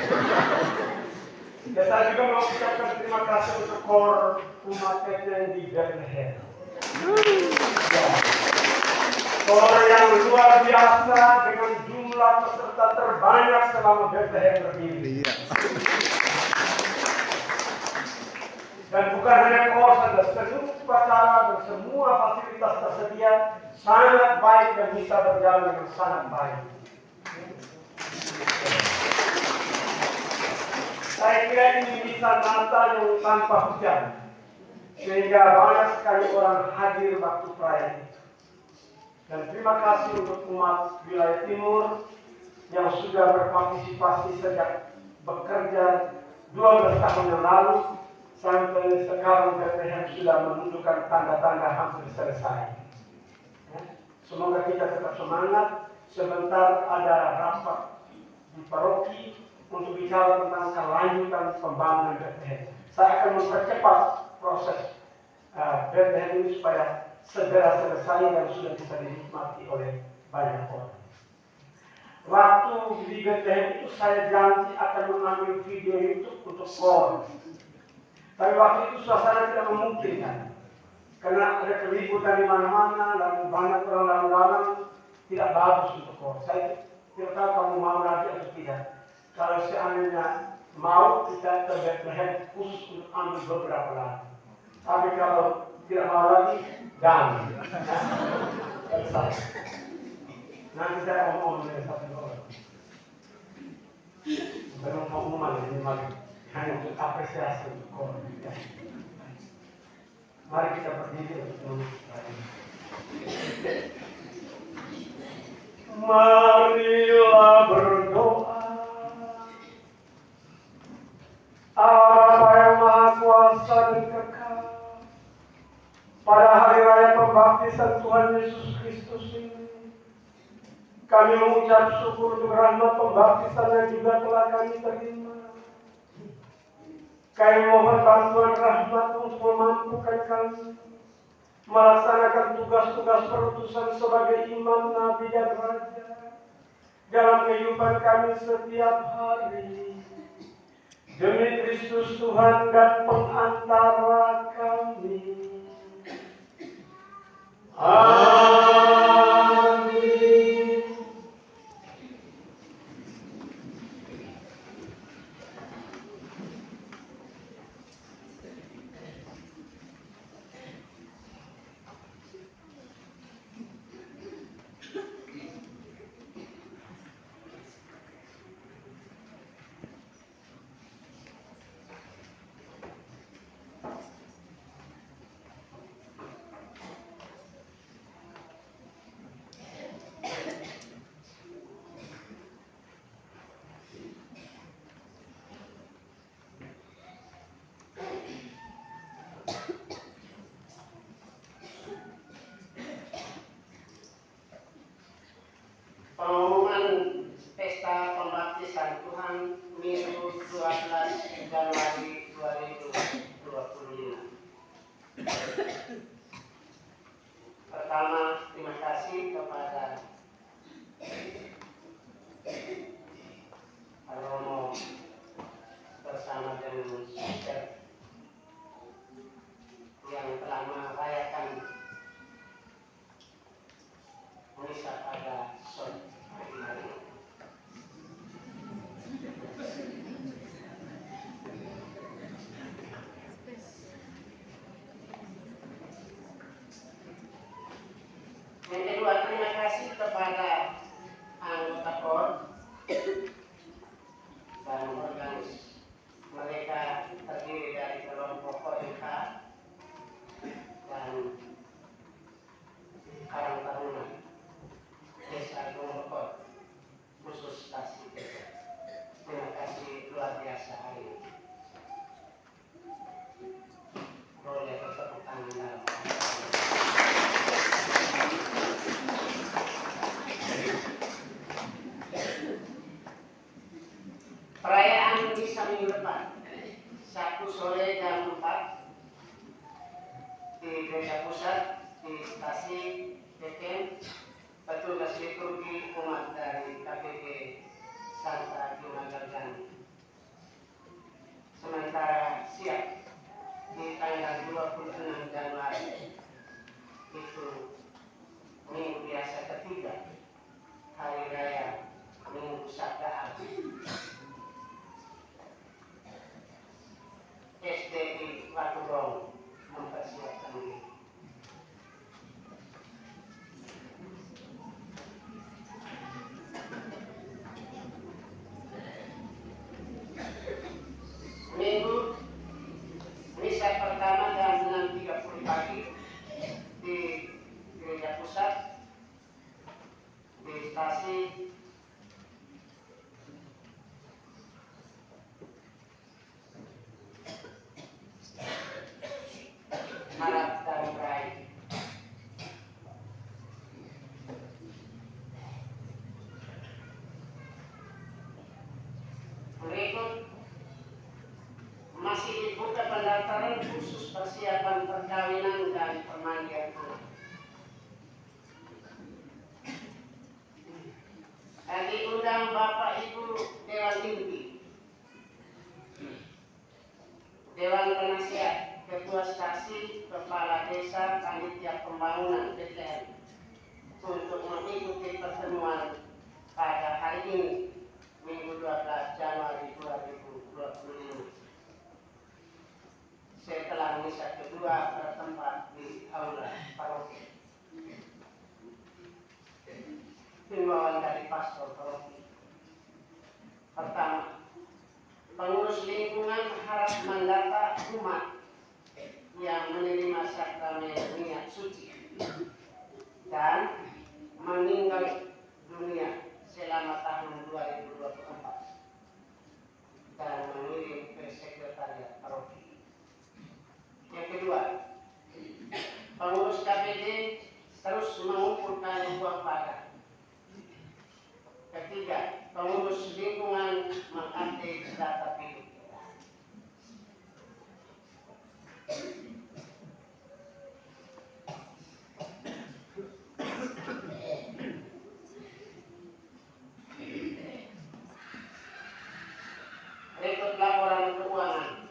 Ya, saya juga mau ucapkan terima kasih untuk KOR umat Kristen di Bethlehem. Ya. KOR yang luar biasa dengan jumlah peserta terbanyak selama Bethlehem berdiri. Dan bukan hanya KOR saja, seluruh upacara dan semua fasilitas tersedia sangat baik dan bisa berjalan dengan sangat baik. Saya kira ini bisa Natal yang tanpa hujan, sehingga banyak sekali orang hadir waktu perayaan. Dan terima kasih untuk umat wilayah timur yang sudah berpartisipasi sejak bekerja 12 tahun yang lalu sampai sekarang. Bethlehem sudah menunjukkan tanda-tanda hampir selesai. Ya. Semoga kita tetap semangat. Sebentar ada rapat di paroki untuk bicara tentang kelanjutan pembangunan Bethlehem. Saya akan mempercepat proses Bethlehem ini supaya segera selesai dan sudah bisa dinikmati oleh banyak orang. Waktu di Bethlehem itu saya janji akan mengambil video YouTube untuk KOR. Tapi waktu itu suasana tidak memungkinkan. Karena ada keributan di mana-mana, lalu banyak orang lalu-lalang, tidak bagus untuk KOR. Saya tidak tahu kamu mau lagi atau tidak. Kalau seandainya mau, kita ke Bethlehem khusus untuk ambil beberapa lagu. Tapi kalau tidak mau lagi, jangan. Selesai. Nanti saya ngomong dengan satu orang. Bukan pengumuman ini lagi. Hanya untuk apresiasi untuk KOR. Mari kita berdiri untuk menulis. Marilah berdoa. Allah yang Maha Kuasa dan kekal, pada hari raya pembaptisan Tuhan Yesus Kristus ini, kami mengucap syukur untuk rahmat pembaptisan yang juga telah kami terima. Kami mohon bantuan rahmat untuk memampukan kami melaksanakan tugas-tugas perutusan sebagai imam, nabi, dan raja dalam kehidupan kami setiap hari. Demi Kristus Tuhan dan pengantara kami. Amin. Pengumuman pesta pembaptisan Tuhan Minggu 12 Januari 2025. Pertama, terima kasih kepada Romo bersama dengan Suster yang telah merayakan kedua, terima kasih kepada anggota KOR dan organis. Mereka terdiri dari kelompok OMK dan Karang Taruna Desa Gunung khusus Tasik. Terima kasih luar biasa hari ini. Boleh bertepuk tangan dalam. Perayaan misa minggu depan, Sabtu sore jam 4 di Gereja Pusat di Tasik, Peken. Petugas liturgi umat dari KPP Santa Kimagargan. Sementara siap di tanggal 26 Januari itu minggu biasa ketiga, hari raya Minggu Sabda Abi. SDI Watugong mempersiapkan diri. Minggu misa pertama jam 6.30 pagi di Gereja Pusat di Tasik. Harap dan Rai. Berikut masih dibuka pendaftaran khusus persiapan perkawinan dan pemandian anak. Diundang Bapak Ibu Dewan Inti, Dewan Penasihat, Ketua Stasi, Kepala Desa, Panitia Pembangunan DPR untuk mengikuti pertemuan pada hari ini, Minggu 12 Januari 2025. Setelah misa kedua bertempat di aula paroki. Himbauan dari pastor paroki. Pertama, pengurus lingkungan harus mendata umat yang menerima sakramen niat suci dan meninggal dunia selama tahun 2024 dan mengirim ke sekretariat paroki. Yang kedua, pengurus KPD terus mengumpulkan uang pagar. Ketiga, pengurus lingkungan mengupdate data hidup. Berikut laporan keuangan.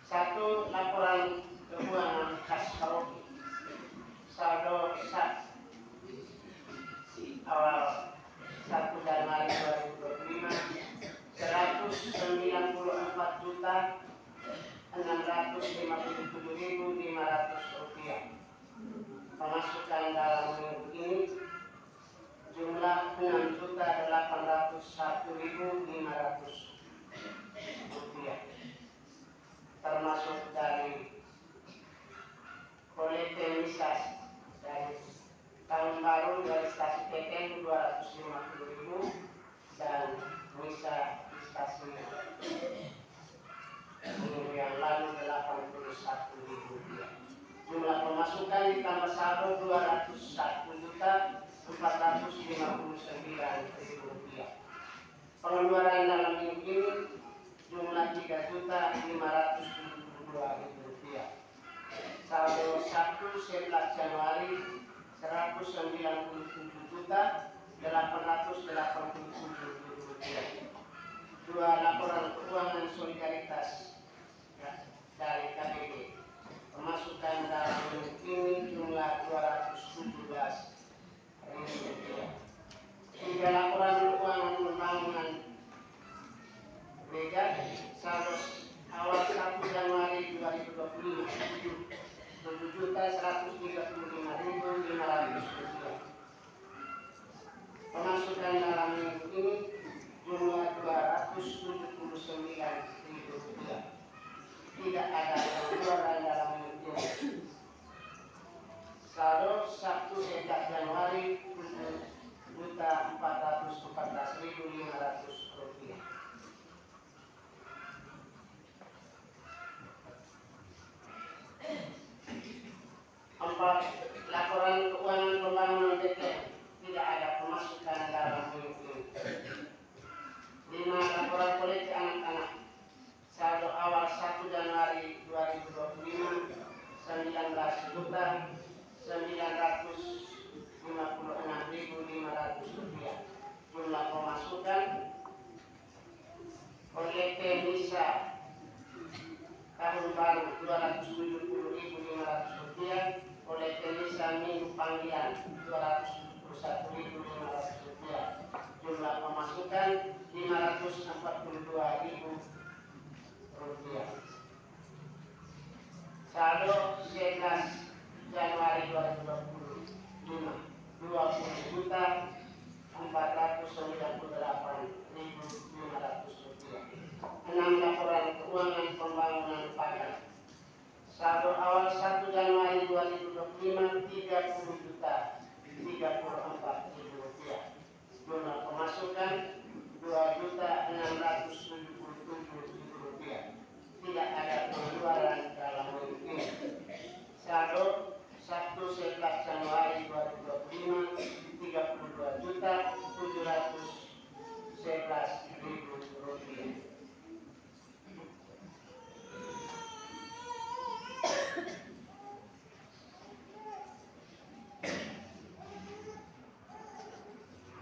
1. Laporan keuangan khas paroki. Saldo sah awal 1 Januari 2025 194.657.500 rupiah. Pemasukan dalam minggu ini jumlah 6.801.500 rupiah, termasuk dari kolekte misa dari tahun baru dari stasi Peken 250.000 dan misa di stasi minggu yang lalu 81.000 rupiah. Jumlah pemasukan ditambah saldo 201.459.000 rupiah. Pengeluaran dalam minggu ini jumlah 3.572.000 rupiah. Saldo 1 11 Januari 197.887.000 rupiah. 2. Laporan keuangan solidaritas dari KPD. Pemasukan dalam minggu ini jumlah 217.000 rupiah. 3. Laporan keuangan pembangunan gereja saldo awal 1 Januari 2025 7.135.500 rupiah. Pemasukan dalam minggu ini jumlah Rp279.000. Tidak ada pengeluaran dalam minggu ini. Saldo Sabtu 11 Januari Rp7.414.500. Empat, laporan keuangan pembangunan DPR. Tidak ada pemasukan dalam minggu ini. 5, laporan kolektif anak-anak. Saldo awal 1 Januari 2025 Rp19.956.500. Jumlah pemasukan kolektif misa tahun baru Rp270.500. Kolektif misa minggu panggilan Rp271.500. Jumlah pemasukan Rp542.000. Saldo 11 Januari 2025 Rp20.498.500. 6, laporan keuangan pembangunan pagar. Saldo awal 1 Januari 2025 Rp30.034.000. Jumlah pemasukan Rp2.677.000. Tidak ada pengeluaran dalam minggu ini. Saldo Sabtu 11 Januari 2025 Rp32.711.000.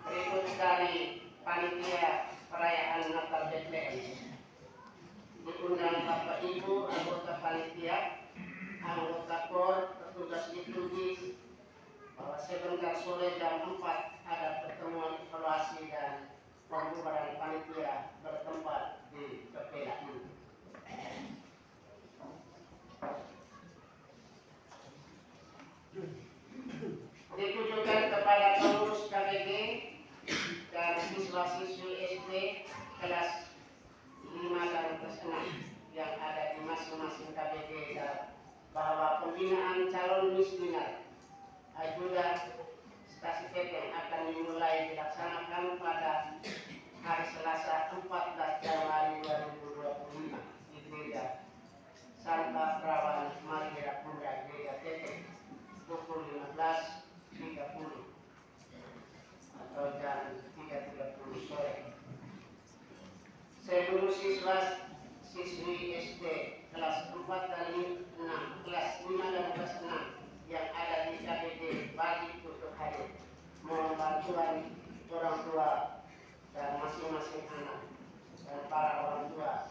Berikut dari panitia perayaan Natal Bethlehem. Diundang Bapak Ibu, anggota panitia, anggota KOR, petugas liturgi, bahwa sebentar sore jam 4 ada pertemuan evaluasi dan pembubaran panitia bertempat di Kepela ini. Ditujukan kepada pengurus KBG dan siswa-siswi SD kelas 5 dan kelas 6 yang ada di masing-masing KBG bahwa pembinaan calon misioner ajudan stasi TPM akan dimulai dilaksanakan pada hari Selasa 14 Januari 2025 di Gereja Santa Perawan Maria Bunda Gereja TPM pukul 15.30 atau jam 3.30 sore. Seluruh siswa-siswi SD kelas 4 dan 6, kelas 5 dan kelas 6 yang ada di KBG wajib untuk hadir. Mohon bantuan orang tua dan masing-masing anak dan para orang tua,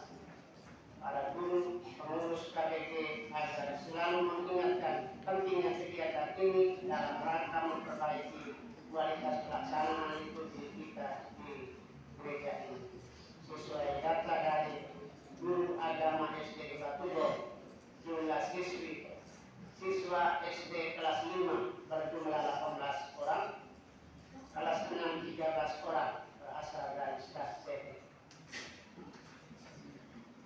para guru, pengurus KBG agar selalu mengingatkan pentingnya kegiatan ini dalam rangka memperbaiki kualitas pelaksanaan liturgi kita di gereja ini. Sesuai data dari guru agama SD di Batugor, jumlah siswa SD kelas 5 berjumlah 18 orang, kelas 6 13 orang berasal dari staf TP.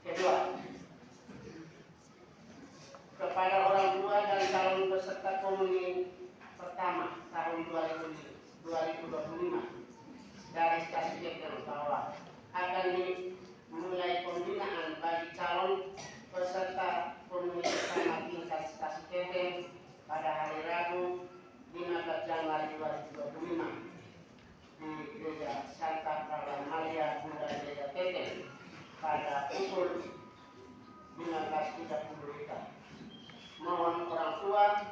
Kedua, kepada orang tua dan calon peserta komuni pertama tahun 2025 dari stasi TP bahwa akan dimulai pembinaan bagi calon peserta komuni pertama tingkat stasi TP pada hari Rabu 15 Januari 2025 di Gereja Santa Perawan Maria Bunda Gereja TP pada pukul 15.30. Mohon orang tua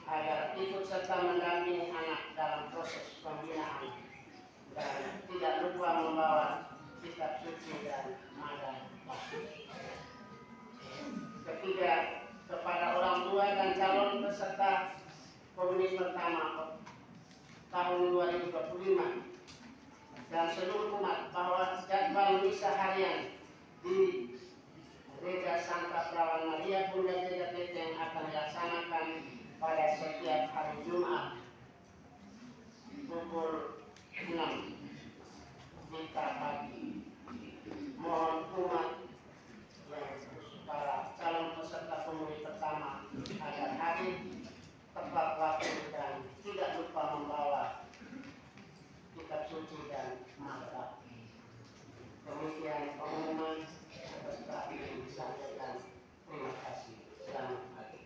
agar ikut serta mendampingi anak dalam proses pembinaan dan tidak lupa membawa kitab suci dan madan. Ketiga, kepada orang tua dan calon peserta komuni pertama tahun 2025 dan seluruh umat bahwa jadwal misa harian di Gereja Santa Perawan Maria Bunda Gereja TP yang akan dilaksanakan pada setiap hari Jumat pukul kita pagi. Mohon umat yang para calon peserta pemilih pertama agar hadir tepat waktu dan tidak lupa membawa kitab suci dan marka. Demikian pengumuman peserta yang disampaikan. Terima kasih. Selamat pagi.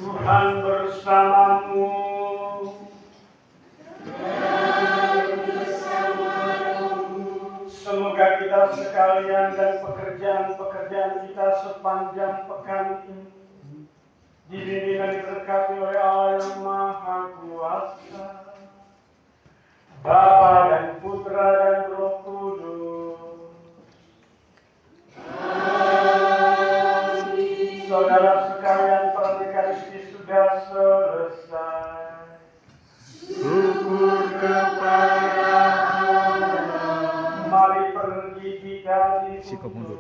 Tuhan bersamamu. Semoga kita sekalian dan pekerjaan-pekerjaan kita sepanjang pekan ini dibimbing dan diberkati oleh Allah yang Maha Kuasa, Bapa dan Putra dan Roh Kudus. Saudara sekalian, Eucharistia sudah selesai. Syukur kepada Allah. Mari pergi kita dituntun. Mundur.